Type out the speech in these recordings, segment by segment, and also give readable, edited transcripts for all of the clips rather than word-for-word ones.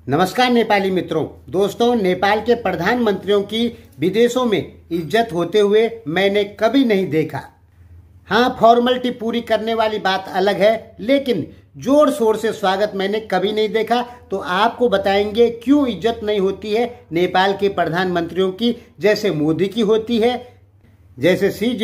नमस्कार नेपाली मित्रों। दोस्तों, नेपाल के प्रधानमंत्रियों की विदेशों में इज्जत होते हुए मैंने कभी नहीं देखा। हाँ, फॉर्मेलिटी पूरी करने वाली बात अलग है, लेकिन जोर शोर से स्वागत मैंने कभी नहीं देखा। तो आपको बताएंगे क्यों इज्जत नहीं होती है नेपाल के प्रधानमंत्रियों की, जैसे मोदी की होती है, जैसे सी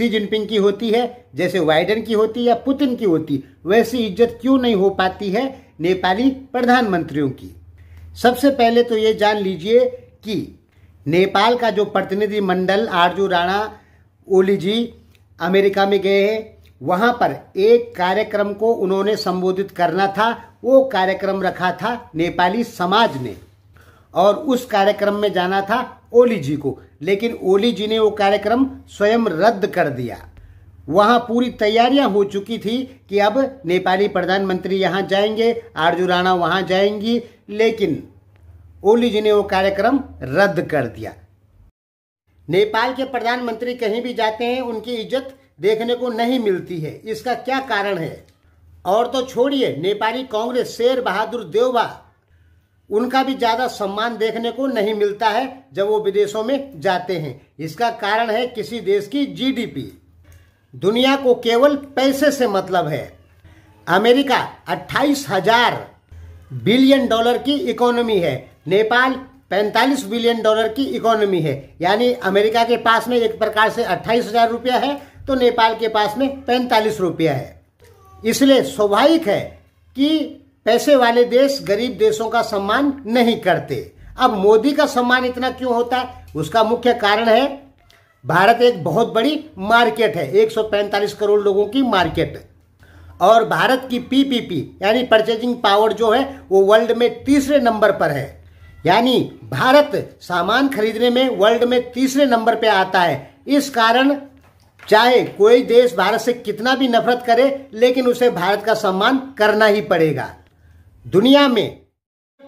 जिनपिंग की होती है, जैसे बाइडेन की होती है या पुतिन की होती, वैसी इज्जत क्यों नहीं हो पाती है नेपाली प्रधानमंत्रियों की। सबसे पहले तो ये जान लीजिए कि नेपाल का जो प्रतिनिधि मंडल आरजू राणा ओली जी अमेरिका में गए हैं, वहां पर एक कार्यक्रम को उन्होंने संबोधित करना था। वो कार्यक्रम रखा था नेपाली समाज ने और उस कार्यक्रम में जाना था ओली जी को, लेकिन ओली जी ने वो कार्यक्रम स्वयं रद्द कर दिया। वहां पूरी तैयारियां हो चुकी थी कि अब नेपाली प्रधानमंत्री यहां जाएंगे, आरजू राणा वहां जाएंगी, लेकिन ओली जी ने वो कार्यक्रम रद्द कर दिया। नेपाल के प्रधानमंत्री कहीं भी जाते हैं, उनकी इज्जत देखने को नहीं मिलती है। इसका क्या कारण है? और तो छोड़िए, नेपाली कांग्रेस शेर बहादुर देउबा, उनका भी ज्यादा सम्मान देखने को नहीं मिलता है जब वो विदेशों में जाते हैं। इसका कारण है किसी देश की जीडीपी। दुनिया को केवल पैसे से मतलब है। अमेरिका 28,000 बिलियन डॉलर की इकोनॉमी है, नेपाल 45 बिलियन डॉलर की इकोनॉमी है। यानी अमेरिका के पास में एक प्रकार से 28,000 रुपया है, तो नेपाल के पास में 45 रुपया है। इसलिए स्वाभाविक है कि पैसे वाले देश गरीब देशों का सम्मान नहीं करते। अब मोदी का सम्मान इतना क्यों होता है? उसका मुख्य कारण है भारत एक बहुत बड़ी मार्केट है, 145 करोड़ लोगों की मार्केट, और भारत की पीपीपी यानी परचेजिंग पावर जो है वो वर्ल्ड में तीसरे नंबर पर है। यानी भारत सामान खरीदने में वर्ल्ड में तीसरे नंबर पे आता है। इस कारण चाहे कोई देश भारत से कितना भी नफरत करे, लेकिन उसे भारत का सम्मान करना ही पड़ेगा। दुनिया में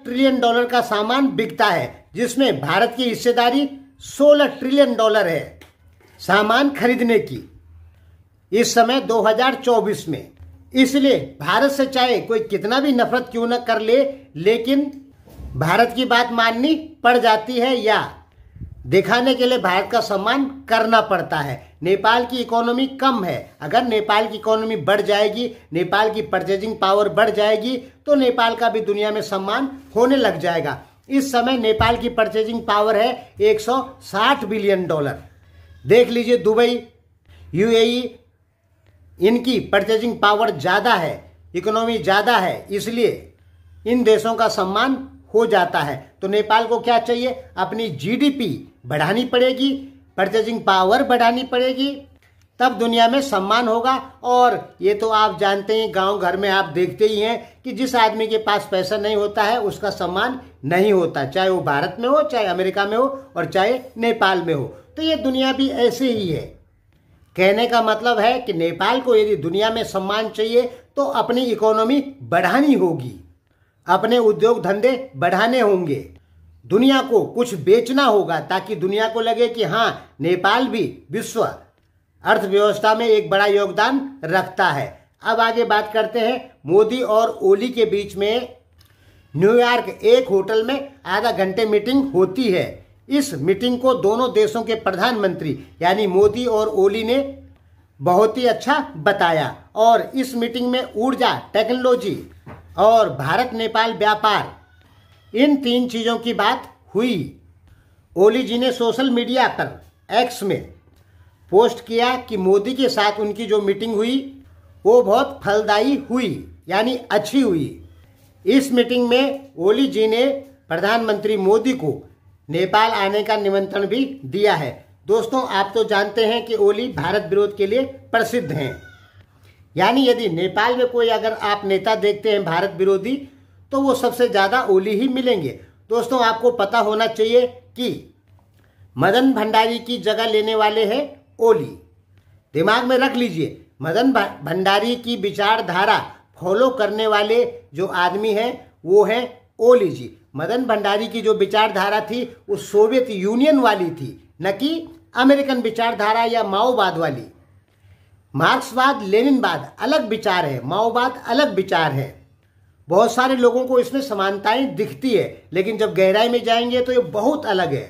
ट्रिलियन डॉलर का सामान बिकता है, जिसमें भारत की हिस्सेदारी 16 ट्रिलियन डॉलर है सामान खरीदने की इस समय 2024 में। इसलिए भारत से चाहे कोई कितना भी नफरत क्यों न कर ले, लेकिन भारत की बात माननी पड़ जाती है या दिखाने के लिए भारत का सम्मान करना पड़ता है। नेपाल की इकोनॉमी कम है, अगर नेपाल की इकोनॉमी बढ़ जाएगी, नेपाल की परचेजिंग पावर बढ़ जाएगी, तो नेपाल का भी दुनिया में सम्मान होने लग जाएगा। इस समय नेपाल की परचेजिंग पावर है 160 बिलियन डॉलर। देख लीजिए दुबई, यूएई, इनकी परचेजिंग पावर ज़्यादा है, इकोनॉमी ज़्यादा है, इसलिए इन देशों का सम्मान हो जाता है। तो नेपाल को क्या चाहिए? अपनी जीडीपी बढ़ानी पड़ेगी, परचेजिंग पावर बढ़ानी पड़ेगी, तब दुनिया में सम्मान होगा। और ये तो आप जानते हैं, गांव घर में आप देखते ही हैं कि जिस आदमी के पास पैसा नहीं होता है उसका सम्मान नहीं होता, चाहे वो भारत में हो, चाहे अमेरिका में हो और चाहे नेपाल में हो। तो ये दुनिया भी ऐसे ही है। कहने का मतलब है कि नेपाल को यदि दुनिया में सम्मान चाहिए तो अपनी इकोनॉमी बढ़ानी होगी, अपने उद्योग धंधे बढ़ाने होंगे, दुनिया को कुछ बेचना होगा, ताकि दुनिया को लगे कि हाँ, नेपाल भी विश्व अर्थव्यवस्था में एक बड़ा योगदान रखता है। अब आगे बात करते हैं। मोदी और ओली के बीच में न्यूयॉर्क एक होटल में आधा घंटे मीटिंग होती है। इस मीटिंग को दोनों देशों के प्रधानमंत्री यानी मोदी और ओली ने बहुत ही अच्छा बताया, और इस मीटिंग में ऊर्जा, टेक्नोलॉजी और भारत नेपाल व्यापार, इन 3 चीजों की बात हुई। ओली जी ने सोशल मीडिया पर एक्स में पोस्ट किया कि मोदी के साथ उनकी जो मीटिंग हुई वो बहुत फलदायी हुई, यानी अच्छी हुई। इस मीटिंग में ओली जी ने प्रधानमंत्री मोदी को नेपाल आने का निमंत्रण भी दिया है। दोस्तों, आप तो जानते हैं कि ओली भारत विरोध के लिए प्रसिद्ध हैं। यानी यदि नेपाल में कोई अगर आप नेता देखते हैं भारत विरोधी, तो वो सबसे ज्यादा ओली ही मिलेंगे। दोस्तों, आपको पता होना चाहिए कि मदन भंडारी की जगह लेने वाले हैं ओली। दिमाग में रख लीजिए, मदन भंडारी की विचारधारा फॉलो करने वाले जो आदमी हैं वो हैं ओली जी। मदन भंडारी की जो विचारधारा थी वो सोवियत यूनियन वाली थी, न कि अमेरिकन विचारधारा या माओवाद वाली। मार्क्सवाद लेनिनवाद अलग विचार है, माओवाद अलग विचार है। बहुत सारे लोगों को इसमें समानताएं दिखती है, लेकिन जब गहराई में जाएंगे तो ये बहुत अलग है।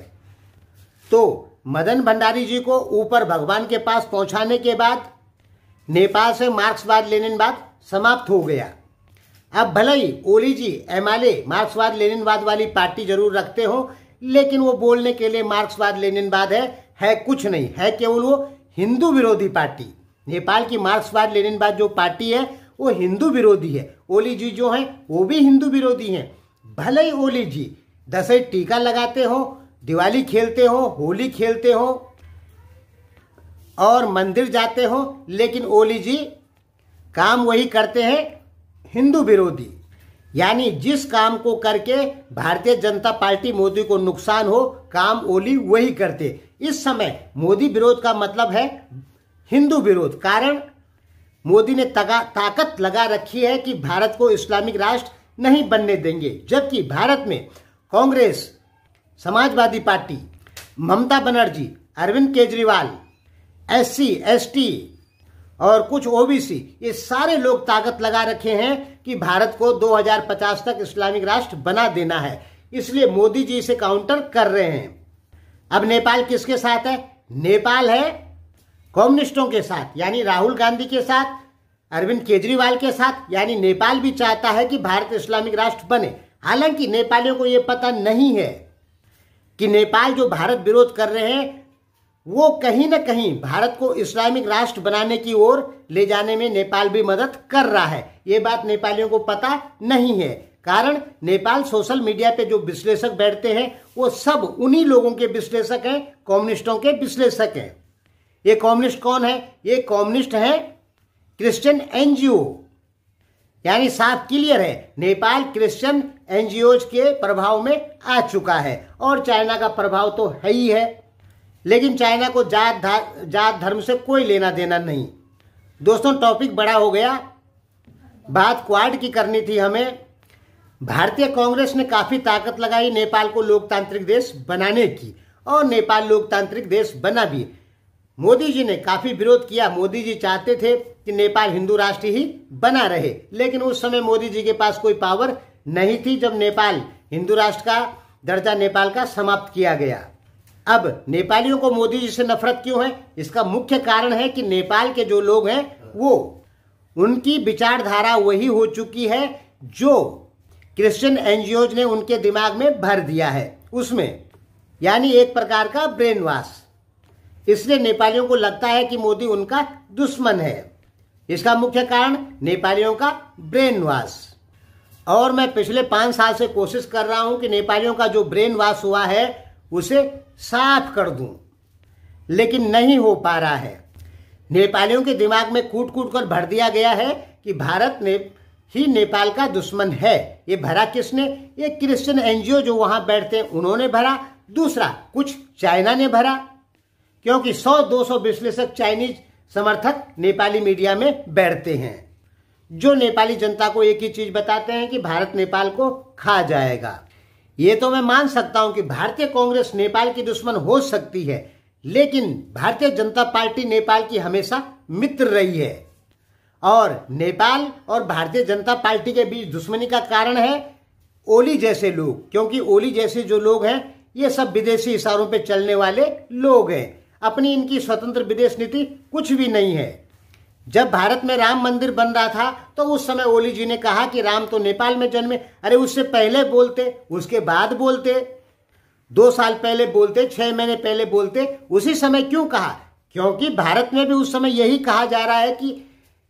तो मदन भंडारी जी को ऊपर भगवान के पास पहुंचाने के बाद नेपाल से मार्क्सवाद लेनिनवाद समाप्त हो गया। अब भले ही ओली जी एमआलए मार्क्सवाद लेनिनवाद वाली पार्टी जरूर रखते हो, लेकिन वो बोलने के लिए मार्क्सवाद लेनिनवाद है कुछ नहीं, है केवल वो हिंदू विरोधी पार्टी। नेपाल की मार्क्सवाद लेनिनवाद जो पार्टी है वो हिंदू विरोधी है। ओली जी जो हैं वो भी हिंदू विरोधी हैं। भले ही ओली जी दशहरे टीका लगाते हो, दिवाली खेलते हो, होली खेलते हो और मंदिर जाते हो, लेकिन ओली जी काम वही करते हैं हिंदू विरोधी। यानी जिस काम को करके भारतीय जनता पार्टी मोदी को नुकसान हो, काम ओली वही करते। इस समय मोदी विरोध का मतलब है हिंदू विरोध। कारण मोदी ने ताकत लगा रखी है कि भारत को इस्लामिक राष्ट्र नहीं बनने देंगे, जबकि भारत में Congress, Samajwadi party, Mamata Banerjee, Arvind Kejriwal, SC, ST और कुछ OBC, ये सारे लोग ताकत लगा रखे हैं कि भारत को 2050 तक इस्लामिक राष्ट्र बना देना है। इसलिए मोदी जी इसे काउंटर कर रहे हैं। अब नेपाल किसके साथ है? नेपाल है कम्युनिस्टों के साथ, यानी राहुल गांधी के साथ, अरविंद केजरीवाल के साथ। यानी नेपाल भी चाहता है कि भारत इस्लामिक राष्ट्र बने। हालांकि नेपालियों को यह पता नहीं है कि नेपाल जो भारत विरोध कर रहे हैं वो कहीं ना कहीं भारत को इस्लामिक राष्ट्र बनाने की ओर ले जाने में नेपाल भी मदद कर रहा है। ये बात नेपालियों को पता नहीं है। कारण नेपाल सोशल मीडिया पे जो विश्लेषक बैठते हैं वो सब उन्हीं लोगों के विश्लेषक हैं, कम्युनिस्टों के विश्लेषक हैं। ये कम्युनिस्ट कौन है? ये कम्युनिस्ट हैं क्रिश्चियन NGO। यानी साफ क्लियर है, नेपाल क्रिश्चियन NGOs के प्रभाव में आ चुका है। और चाइना का प्रभाव तो है ही है, लेकिन चाइना को जात धर्म से कोई लेना देना नहीं। दोस्तों टॉपिक बड़ा हो गया, बात क्वाड की करनी थी हमें। भारतीय कांग्रेस ने काफी ताकत लगाई नेपाल को लोकतांत्रिक देश बनाने की, और नेपाल लोकतांत्रिक देश बना भी। मोदी जी ने काफी विरोध किया। मोदी जी चाहते थे कि नेपाल हिंदू राष्ट्र ही बना रहे, लेकिन उस समय मोदी जी के पास कोई पावर नहीं थी जब नेपाल हिंदू राष्ट्र का दर्जा नेपाल का समाप्त किया गया। अब नेपालियों को मोदी जी से नफरत क्यों है? इसका मुख्य कारण है कि नेपाल के जो लोग हैं वो उनकी विचारधारा वही हो चुकी है जो क्रिश्चियन NGOs ने उनके दिमाग में भर दिया है उसमें, यानी एक प्रकार का ब्रेन वॉश। इसलिए नेपालियों को लगता है कि मोदी उनका दुश्मन है। इसका मुख्य कारण नेपालियों का ब्रेन वॉश। और मैं पिछले 5 साल से कोशिश कर रहा हूं कि नेपालियों का जो ब्रेन वॉश हुआ है उसे साफ कर दूं, लेकिन नहीं हो पा रहा है। नेपालियों के दिमाग में कूट कूट कर भर दिया गया है कि भारत ने ही नेपाल का दुश्मन है। ये भरा किसने? ये क्रिश्चियन NGO जो वहां बैठते हैं उन्होंने भरा। दूसरा कुछ चाइना ने भरा, क्योंकि 100-200 विश्लेषक चाइनीज समर्थक नेपाली मीडिया में बैठते हैं, जो नेपाली जनता को एक ही चीज बताते हैं कि भारत नेपाल को खा जाएगा। ये तो मैं मान सकता हूं कि भारतीय कांग्रेस नेपाल की दुश्मन हो सकती है, लेकिन भारतीय जनता पार्टी नेपाल की हमेशा मित्र रही है। और नेपाल और भारतीय जनता पार्टी के बीच दुश्मनी का कारण है ओली जैसे लोग, क्योंकि ओली जैसे जो लोग हैं ये सब विदेशी इशारों पे चलने वाले लोग हैं। अपनी इनकी स्वतंत्र विदेश नीति कुछ भी नहीं है। जब भारत में राम मंदिर बन रहा था तो उस समय ओली जी ने कहा कि राम तो नेपाल में जन्मे। अरे उससे पहले बोलते, उसके बाद बोलते, 2 साल पहले बोलते, 6 महीने पहले बोलते, उसी समय क्यों कहा? क्योंकि भारत में भी उस समय यही कहा जा रहा है कि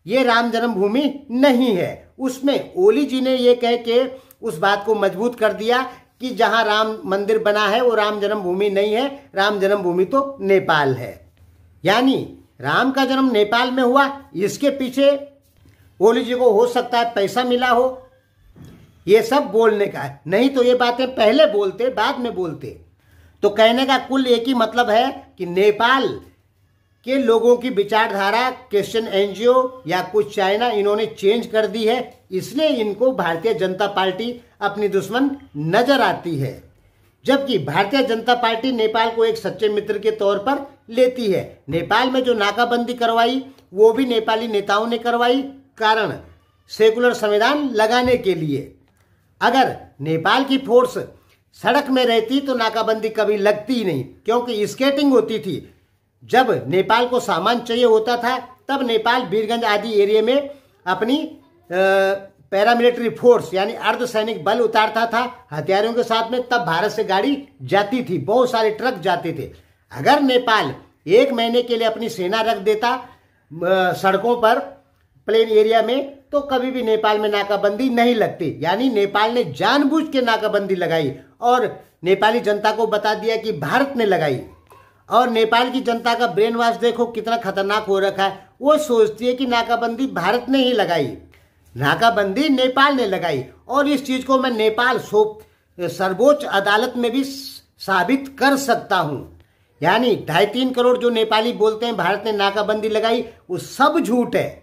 ये राम जन्मभूमि नहीं है। उसमें ओली जी ने ये कह के उस बात को मजबूत कर दिया कि जहां राम मंदिर बना है वो राम जन्मभूमि नहीं है, राम जन्मभूमि तो नेपाल है। यानी राम का जन्म नेपाल में हुआ। इसके पीछे ओली जी को हो सकता है पैसा मिला हो, ये सब बोलने का है। नहीं तो ये बातें पहले बोलते, बाद में बोलते। तो कहने का कुल एक ही मतलब है कि नेपाल के लोगों की विचारधारा क्रिश्चियन NGO या कुछ चाइना इन्होंने चेंज कर दी है, इसलिए इनको भारतीय जनता पार्टी अपनी दुश्मन नजर आती है। जबकि भारतीय जनता पार्टी नेपाल को एक सच्चे मित्र के तौर पर लेती है। नेपाल में जो नाकाबंदी करवाई वो भी नेपाली नेताओं ने करवाई। कारण सेकुलर संविधान लगाने के लिए। अगर नेपाल की फोर्स सड़क में रहती तो नाकाबंदी कभी लगती ही नहीं, क्योंकि स्केटिंग होती थी। जब नेपाल को सामान चाहिए होता था तब नेपाल वीरगंज आदि एरिया में अपनी पैरामिलिट्री फोर्स यानी अर्धसैनिक बल उतारता था हथियारों के साथ में, तब भारत से गाड़ी जाती थी, बहुत सारे ट्रक जाते थे। अगर नेपाल 1 महीने के लिए अपनी सेना रख देता सड़कों पर प्लेन एरिया में तो कभी भी नेपाल में नाकाबंदी नहीं लगती। यानी नेपाल ने जानबूझ के नाकाबंदी लगाई और नेपाली जनता को बता दिया कि भारत ने लगाई। और नेपाल की जनता का ब्रेन वॉश देखो कितना खतरनाक हो रखा है। वो सोचती है कि नाकाबंदी भारत ने ही लगाई, नाकाबंदी नेपाल ने लगाई। और इस चीज को मैं नेपाल सर्वोच्च अदालत में भी साबित कर सकता हूं। यानी 2.5-3 करोड़ जो नेपाली बोलते हैं भारत ने नाकाबंदी लगाई, वो सब झूठ है।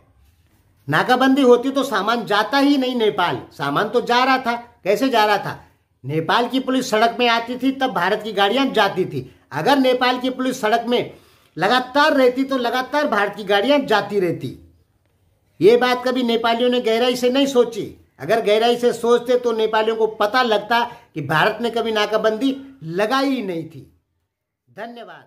नाकाबंदी होती तो सामान जाता ही नहीं नेपाल, सामान तो जा रहा था। कैसे जा रहा था? नेपाल की पुलिस सड़क में आती थी तब भारत की गाड़ियां जाती थी। अगर नेपाल की पुलिस सड़क में लगातार रहती तो लगातार भारत की गाड़ियां जाती रहती। ये बात कभी नेपालियों ने गहराई से नहीं सोची। अगर गहराई से सोचते तो नेपालियों को पता लगता कि भारत ने कभी नाकाबंदी लगाई ही नहीं थी। धन्यवाद।